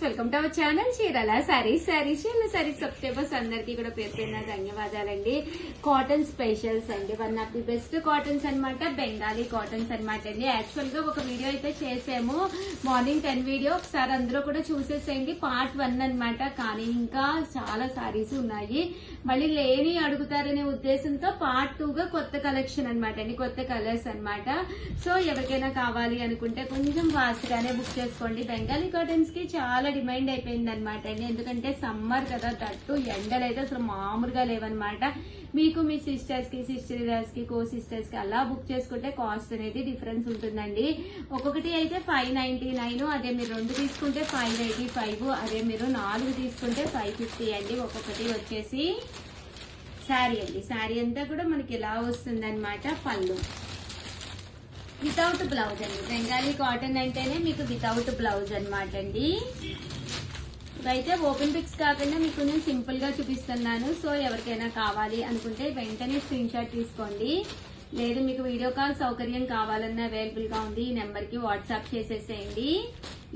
Welcome to our channel Chirala saris subscribers అందరికీ కూడా పేరు పేరున ధన్యవాదాలండి. కాటన్ స్పెషల్స్ అండి, one of the best cottons అన్నమాట, బెంగాలీ కాటన్స్ అన్నమాట అండి. యాక్చువల్ గా ఒక వీడియో అయితే చేసాము, మార్నింగ్ 10 వీడియో, ఒకసారి అందరూ కూడా చూసేసేయండి. పార్ట్ 1 అన్నమాట. కానీ ఇంకా చాలా సారీస్ ఉన్నాయి, మళ్ళీ లేని అడుగుతారనే ఉద్దేశంతో పార్ట్ 2 గా కొత్త కలెక్షన్ అన్నమాట అండి, కొత్త కలర్స్ అన్నమాట. సో ఎవరికైనా కావాలి అనుకుంటే కొంచెం ఫాస్ట్ గానే బుక్ చేసుకోండి. బెంగాలీ కాటన్స్ కి చాలా డిమాండ్ అయిపోయింది అనమాట అండి, ఎందుకంటే సమ్మర్ కదా, తట్టు ఎండలు అయితే అసలు మామూలుగా లేవన్నమాట. మీకు మీ సిస్టర్స్ కి, సిస్టర్స్ కి, కో సిస్టర్స్ కి అలా బుక్ చేసుకుంటే కాస్ట్ అనేది డిఫరెన్స్ ఉంటుందండి. ఒక్కొక్కటి అయితే 599, అదే మీరు 2 తీసుకుంటే 585, అదే మీరు 4 తీసుకుంటే 550 అండి. ఒక్కొక్కటి వచ్చేసి శారీ అండి. శారీ అంతా కూడా మనకి ఇలా వస్తుంది అనమాట. పళ్ళు వితౌట్ బ్లౌజ్ అండి. బెంగాలీ కాటన్ అంటేనే మీకు వితౌట్ బ్లౌజ్ అనమాట అండి. ఇదైతే ఓపెన్ పిక్స్ కాకుండా మీకు నేను సింపుల్ గా చూపిస్తున్నాను. సో ఎవరికైనా కావాలి అనుకుంటే వెంటనే స్క్రీన్ షాట్ తీసుకోండి. లేదు మీకు వీడియో కాల్ సౌకర్యం కావాలన్నా అవైలబుల్ గా ఉంది, ఈ నెంబర్ కి వాట్సాప్ చేసేసేయండి.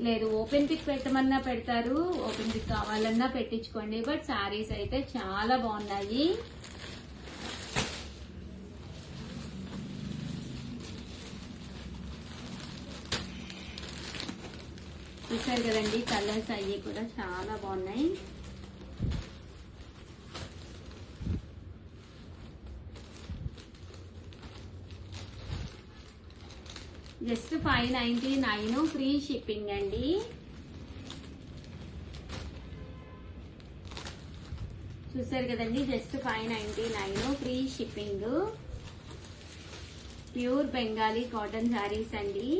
లేదు ఓపెన్ పిక్ పెట్టమన్నా పెడతారు, ఓపెన్ పిక్ కావాలన్నా పెట్టించుకోండి. బట్ శారీస్ అయితే చాలా బాగున్నాయి. చూసారు కదండి, కలర్స్ అయ్యి కూడా చాలా బాగున్నాయి. జస్ట్ 599 ఫ్రీ షిప్పింగ్ అండి. చూసారు కదండి, just 599 free shipping. Pure Bengali cotton saris అండి.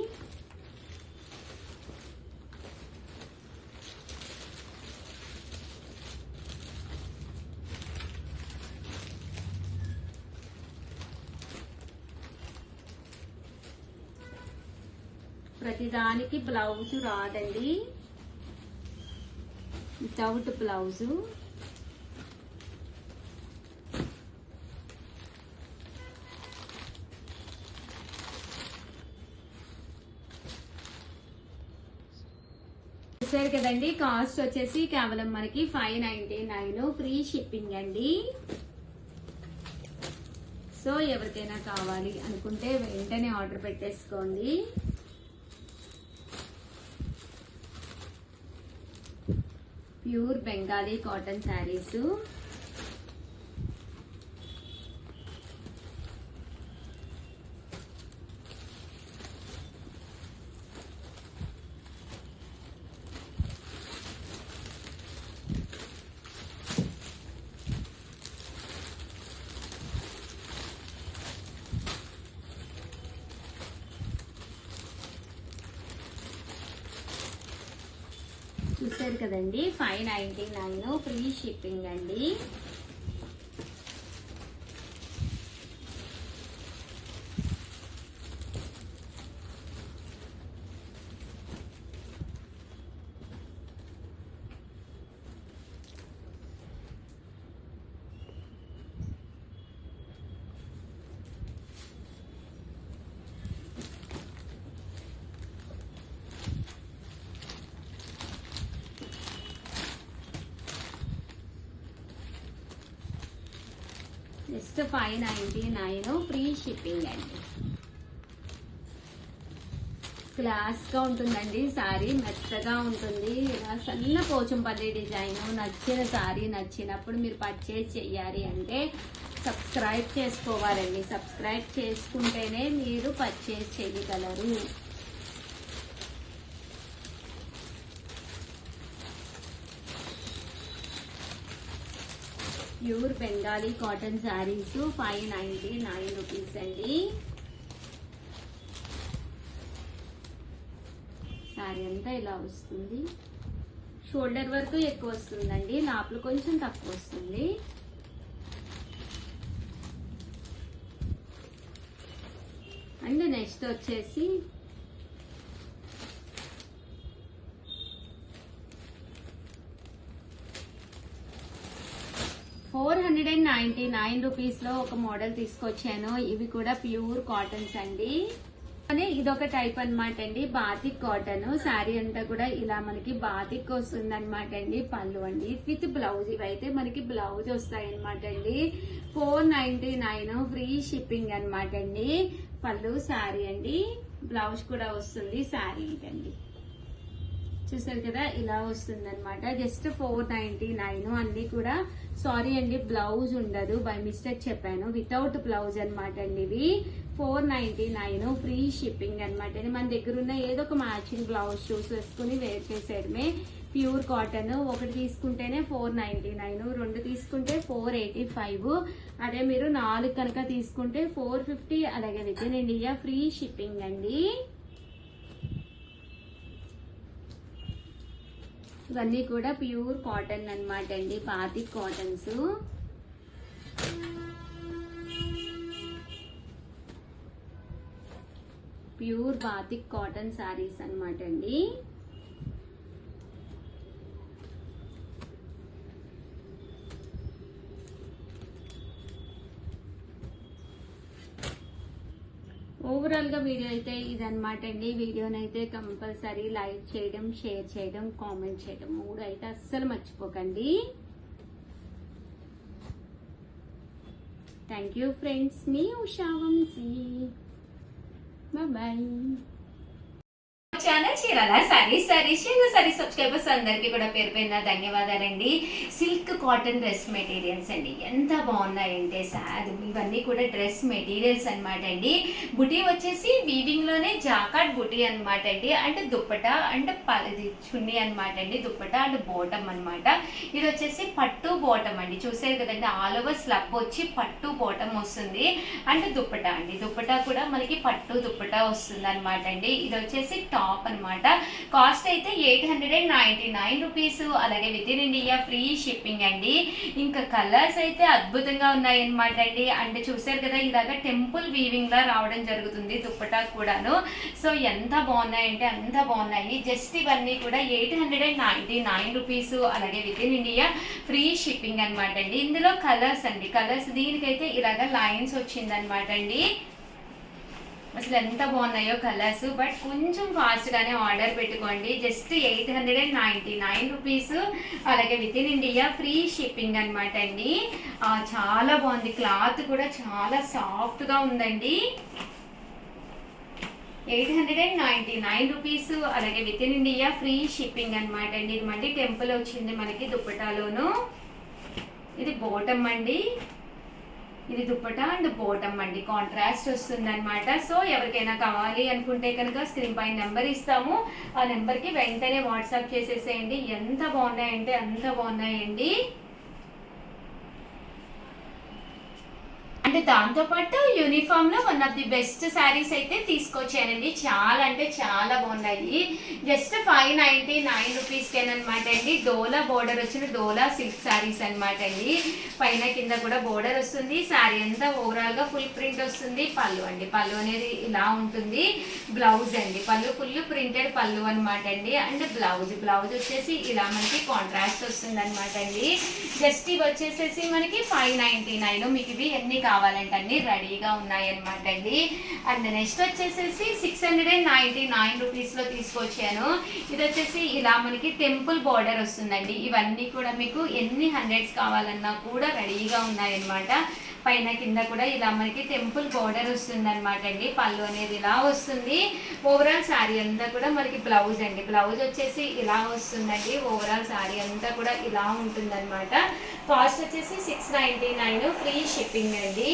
ప్రతిదానికి బ్లౌజ్ రాదండి, వితౌట్ బ్లౌజ్. చూసారు కదండి, కాస్ట్ వచ్చేసి కేవలం మనకి 599 ఫ్రీ షిప్పింగ్ అండి. సో ఎవరికైనా కావాలి అనుకుంటే వెంటనే ఆర్డర్ పెట్టేసుకోండి. Pure Bengali cotton saris. చూసారు కదండి, 599 ఫ్రీ షిప్పింగ్ అండి. జస్ట్ 599 ఫ్రీ షిప్పింగ్ అండి. క్లాస్ గా ఉంటుందండి సారీ, మెత్తగా ఉంటుంది. ఇలా సన్న పోచంపల్లి డిజైన్. నచ్చిన సారీ నచ్చినప్పుడు మీరు పర్చేజ్ చెయ్యాలి అంటే సబ్స్క్రైబ్ చేసుకోవాలండి. సబ్స్క్రైబ్ చేసుకుంటేనే మీరు పర్చేజ్ చేయగలరు. Pure Bengali cotton saris 599 rupees అండి. శారీ అంతా ఇలా వస్తుంది. షోల్డర్ వరకు ఎక్కువ వస్తుందండి, నాపులు కొంచెం తక్కువ వస్తుంది. అండ్ నెక్స్ట్ వచ్చేసి ₹499 లో ఒక మోడల్ తీసుకొచ్చాను. ఇవి కూడా ప్యూర్ కాటన్స్ అండి. అని ఇదొక టైప్ అన్నమాట అండి, బాతిక్ కాటన్ శారీ అంతా కూడా ఇలా మనకి బాతిక్ వస్తుంది అనమాట అండి. పళ్ళు అండి విత్ బ్లౌజ్, ఇవైతే మనకి బ్లౌజ్ వస్తాయి అనమాట అండి. 499 ఫ్రీ షిప్పింగ్ అనమాట అండి. పళ్ళు శారీ అండి, బ్లౌజ్ కూడా వస్తుంది. శారీ ఇదండి, చూసారు కదా ఇలా వస్తుంది అనమాట. జస్ట్ 499 అన్ని కూడా. సారీ అండి బ్లౌజ్ ఉండదు, బై మిస్టేక్ చెప్పాను, వితౌట్ బ్లౌజ్ అనమాట అండి. ఇవి 499 ఫ్రీ షిప్పింగ్ అనమాట. మన దగ్గర ఉన్న ఏదో ఒక మ్యాచింగ్ బ్లౌజ్ చూసేసుకుని వేర్ చేసేయడమే. ప్యూర్ కాటన్, ఒకటి తీసుకుంటేనే 499, రెండు తీసుకుంటే 485, అదే మీరు 4 కనుక తీసుకుంటే 450, అలాగే with in India free shipping అండి. ఇవన్నీ కూడా ప్యూర్ కాటన్ అన్నమాట అండి, batik cottons. Pure batik cotton saris అన్నమాట అండి. ఓవరాల్ గా వీడియో అయితే ఇదన్నమాట అండి. వీడియోనైతే కంపల్సరీ లైక్ చేయడం, షేర్ చేయడం, కామెంట్ చేయడం 3 అయితే అస్సలు మర్చిపోకండి. థ్యాంక్ యూ ఫ్రెండ్స్, మీ Usha Vamshi. Bye. Channel Chirala sari subscribers అందరికీ కూడా పేరు పేరున ధన్యవాదాలండి. సిల్క్ కాటన్ డ్రెస్ మెటీరియల్స్ అండి, ఎంత బాగున్నాయంటే ఇవన్నీ కూడా డ్రెస్ మెటీరియల్స్ అనమాట అండి. బుటీ వచ్చేసి వీవింగ్ లోనే జాకాట్ బుటీ అనమాట అండి. అంటే దుప్పట అంటే చున్నీ అనమాట అండి, దుప్పట అండ్ బోటం అనమాట. ఇది వచ్చేసి పట్టు బోటం అండి, చూసారు కదండి, ఆల్ ఓవర్ స్లబ్ వచ్చి పట్టు బోటం వస్తుంది. అంటే దుప్పట అండి, దుప్పట కూడా మనకి పట్టు దుప్పట వస్తుంది అనమాట అండి. ఇది వచ్చేసి టాప్ అనమాట. కాస్ట్ అయితే 899 రూపీస్, అలాగే with in India free shipping అండి. ఇంకా కలర్స్ అయితే అద్భుతంగా ఉన్నాయి అనమాట అండి. అంటే చూసారు కదా, ఇలాగా టెంపుల్ వీవింగ్ లా రావడం జరుగుతుంది దుప్పటా కూడాను. సో ఎంత బాగున్నాయంటే అంత బాగున్నాయి. జస్ట్ ఇవన్నీ కూడా 899 రూపీస్, అలాగే with in India free shipping అనమాట అండి. ఇందులో కలర్స్ అండి, కలర్స్ దీనికైతే ఇలాగా లైన్స్ వచ్చింది అనమాట అండి. అసలు ఎంత బాగున్నాయో కలర్స్. బట్ కొంచెం ఫాస్ట్ గానే ఆర్డర్ పెట్టుకోండి. జస్ట్ 899 రూపీస్, అలాగే with in India free shipping అనమాట అండి. చాలా బాగుంది, క్లాత్ కూడా చాలా సాఫ్ట్ గా ఉందండి. 899 రూపీస్, అలాగే with in India free shipping అనమాట అండి. ఇది మళ్ళీ టెంపుల్ వచ్చింది మనకి దుప్పటాలోను. ఇది బోటం అండి, ఇది దుప్పటా అండ్ బోటం అండి, కాంట్రాస్ట్ వస్తుంది అనమాట. సో ఎవరికైనా కావాలి అనుకుంటే కనుక స్క్రీన్ పైన నెంబర్ ఇస్తాము, ఆ నెంబర్కి వెంటనే వాట్సాప్ చేసేసేయండి. ఎంత బాగున్నాయంటే అంత బాగున్నాయండి. అంటే దాంతోపాటు యూనిఫామ్ లో one of the best saris అయితే తీసుకొచ్చానండి. చాలా అంటే చాలా బాగున్నాయి. జస్ట్ 599 రూపీస్ అనమాట అండి. డోలా బోర్డర్ వచ్చిన డోలా సిల్క్ శారీస్ అనమాట అండి. పైన కింద కూడా బోర్డర్ వస్తుంది. శారీ అంతా ఓవరాల్ గా ఫుల్ ప్రింట్ వస్తుంది. పళ్ళు అండి, పళ్ళు అనేది ఇలా ఉంటుంది. బ్లౌజ్ అండి, పళ్ళు ఫుల్ ప్రింటెడ్ పళ్ళు అనమాట అండి. అండ్ బ్లౌజ్ వచ్చేసి ఇలా మనకి కాంట్రాస్ట్ వస్తుంది అనమాట అండి. జస్ట్ ఇవి వచ్చేసేసి మనకి 599. మీకు ఇవి ఎన్ని కావాలంటే అన్ని రెడీగా ఉన్నాయి అనమాట అండి. అండ్ నెక్స్ట్ వచ్చేసేసి 699 రూపీస్ లో తీసుకొచ్చాను. ఇది వచ్చేసి ఇలా మనకి టెంపుల్ బార్డర్ వస్తుందండి. ఇవన్నీ కూడా మీకు ఎన్ని హండ్రెడ్స్ కావాలన్నా కూడా రెడీగా ఉన్నాయన్నమాట. పైన కింద కూడా ఇలా మనకి టెంపుల్ బార్డర్ వస్తుంది అనమాట అండి. పళ్ళు అనేది ఇలా వస్తుంది. ఓవరాల్ శారీ అంతా కూడా మనకి బ్లౌజ్ అండి, బ్లౌజ్ వచ్చేసి ఇలా వస్తుందండి. ఓవరాల్ శారీ అంతా కూడా ఇలా ఉంటుంది అనమాట. కాస్ట్ వచ్చేసి 699 ఫ్రీ షిప్పింగ్ అండి.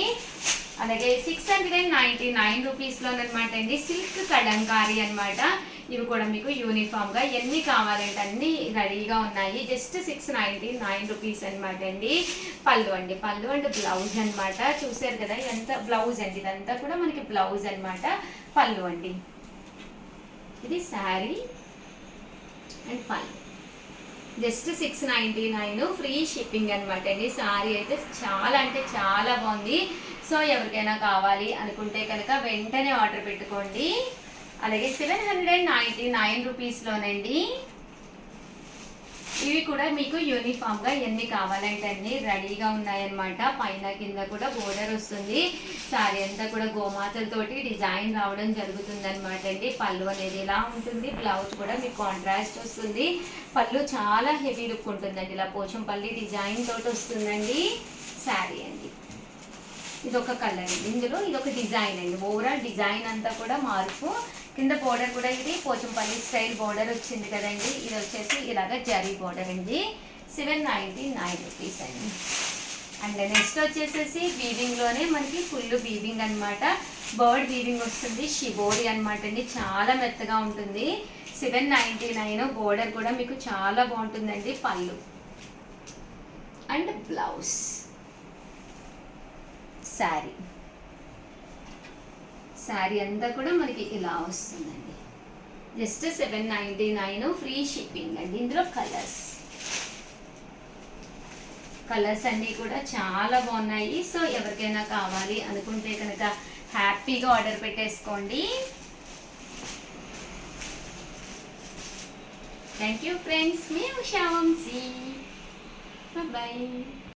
అలాగే 699 రూపీస్లోనమాట అండి. సిల్క్ కలంకారీ అనమాట. ఇవి కూడా మీకు యూనిఫామ్ గా ఎన్ని కావాలంటే అన్ని రెడీగా ఉన్నాయి. జస్ట్ 699 రూపీస్ అనమాట అండి. పళ్ళు అండి, పళ్ళు అండ్ బ్లౌజ్ అనమాట. చూసారు కదా ఎంత బ్లౌజ్ అండి, ఇదంతా కూడా మనకి బ్లౌజ్ అనమాట. పళ్ళు అండి, ఇది శారీ అండ్ పళ్ళు. జస్ట్ 699 ఫ్రీ షిప్పింగ్ అనమాట అండి. శారీ అయితే చాలా అంటే చాలా బాగుంది. సో ఎవరికైనా కావాలి అనుకుంటే కనుక వెంటనే ఆర్డర్ పెట్టుకోండి. అలాగే 799 రూపీస్లోనండి. ఇవి కూడా మీకు యూనిఫామ్ గా ఎన్ని కావాలంటే అన్ని రెడీగా ఉన్నాయన్నమాట. పైన కింద కూడా బోర్డర్ వస్తుంది. సారీ అంతా కూడా గోమాతలతోటి డిజైన్ రావడం జరుగుతుంది అనమాట అండి. పళ్ళు అనేది ఇలా ఉంటుంది. బ్లౌజ్ కూడా మీకు కాంట్రాస్ట్ వస్తుంది. పళ్ళు చాలా హెవీ లుక్ ఉంటుందండి. ఇలా పోచంపల్లి డిజైన్ తోటి వస్తుందండి శారీ అండి. ఇదొక కలర్ అండి. ఇందులో ఇదొక డిజైన్ అండి. ఓవరాల్ డిజైన్ అంతా కూడా మార్పు. కింద బోర్డర్ కూడా ఇది పోచంపల్లి స్టైల్ బోర్డర్ వచ్చింది కదండి. ఇది వచ్చేసి ఇలాగ జరీ బోర్డర్ అండి. 799 రూపీస్ అండి. అండ్ నెక్స్ట్ వచ్చేసేసి వీవింగ్ లోనే మనకి ఫుల్ వీవింగ్ అనమాట. బర్డ్ వీవింగ్ వస్తుంది. షిబోరి అనమాట అండి. చాలా మెత్తగా ఉంటుంది. 799. బోర్డర్ కూడా మీకు చాలా బాగుంటుందండి. పళ్ళు అండ్ బ్లౌజ్ శారీ అంతా కూడా మనకి ఇలా వస్తుందండి. జస్ట్ 799 ఫ్రీ షిప్పింగ్ అండి. ఇందులో కలర్స్ అన్నీ కూడా చాలా బాగున్నాయి. సో ఎవరికైనా కావాలి అనుకుంటే కనుక హ్యాపీగా ఆర్డర్ పెట్టేసుకోండి. Thank you friends. మీ ఉషా వంశీ. బాయ్.